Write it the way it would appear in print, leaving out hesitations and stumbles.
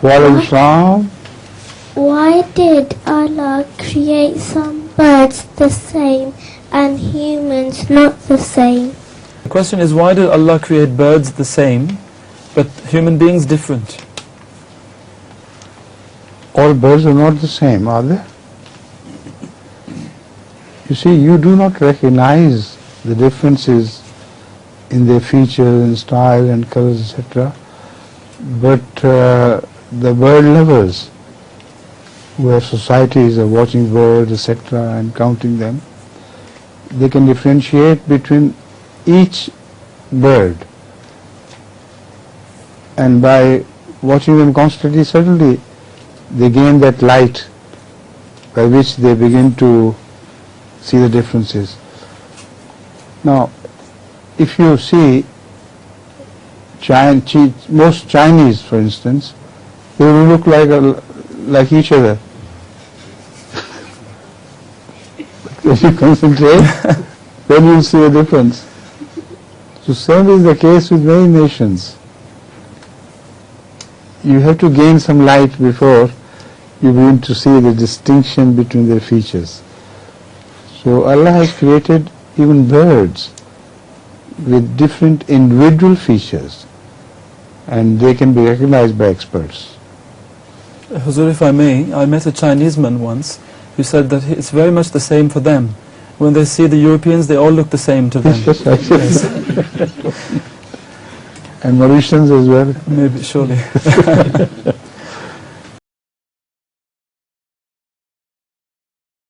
Walaikum Assalam. Why did Allah create some birds the same and humans not the same? The question is, why did Allah create birds the same but human beings different? All birds are not the same, are they? You see, you do not recognize the differences in their features and style and colors, etc. But the bird lovers, where societies are watching birds, etc., and counting them, they can differentiate between each bird. And by watching them constantly, certainly they gain that light by which they begin to see the differences. Now, if you see most Chinese, for instance, they will look like each other. If you concentrate, then you will see a difference. So same is the case with many nations. You have to gain some light before you begin to see the distinction between their features. So Allah has created even birds with different individual features, and they can be recognized by experts. Huzur, if I may, I met a Chinese man once who said that it's very much the same for them. When they see the Europeans, they all look the same to them. Yes. And Mauritians as well. Maybe, surely.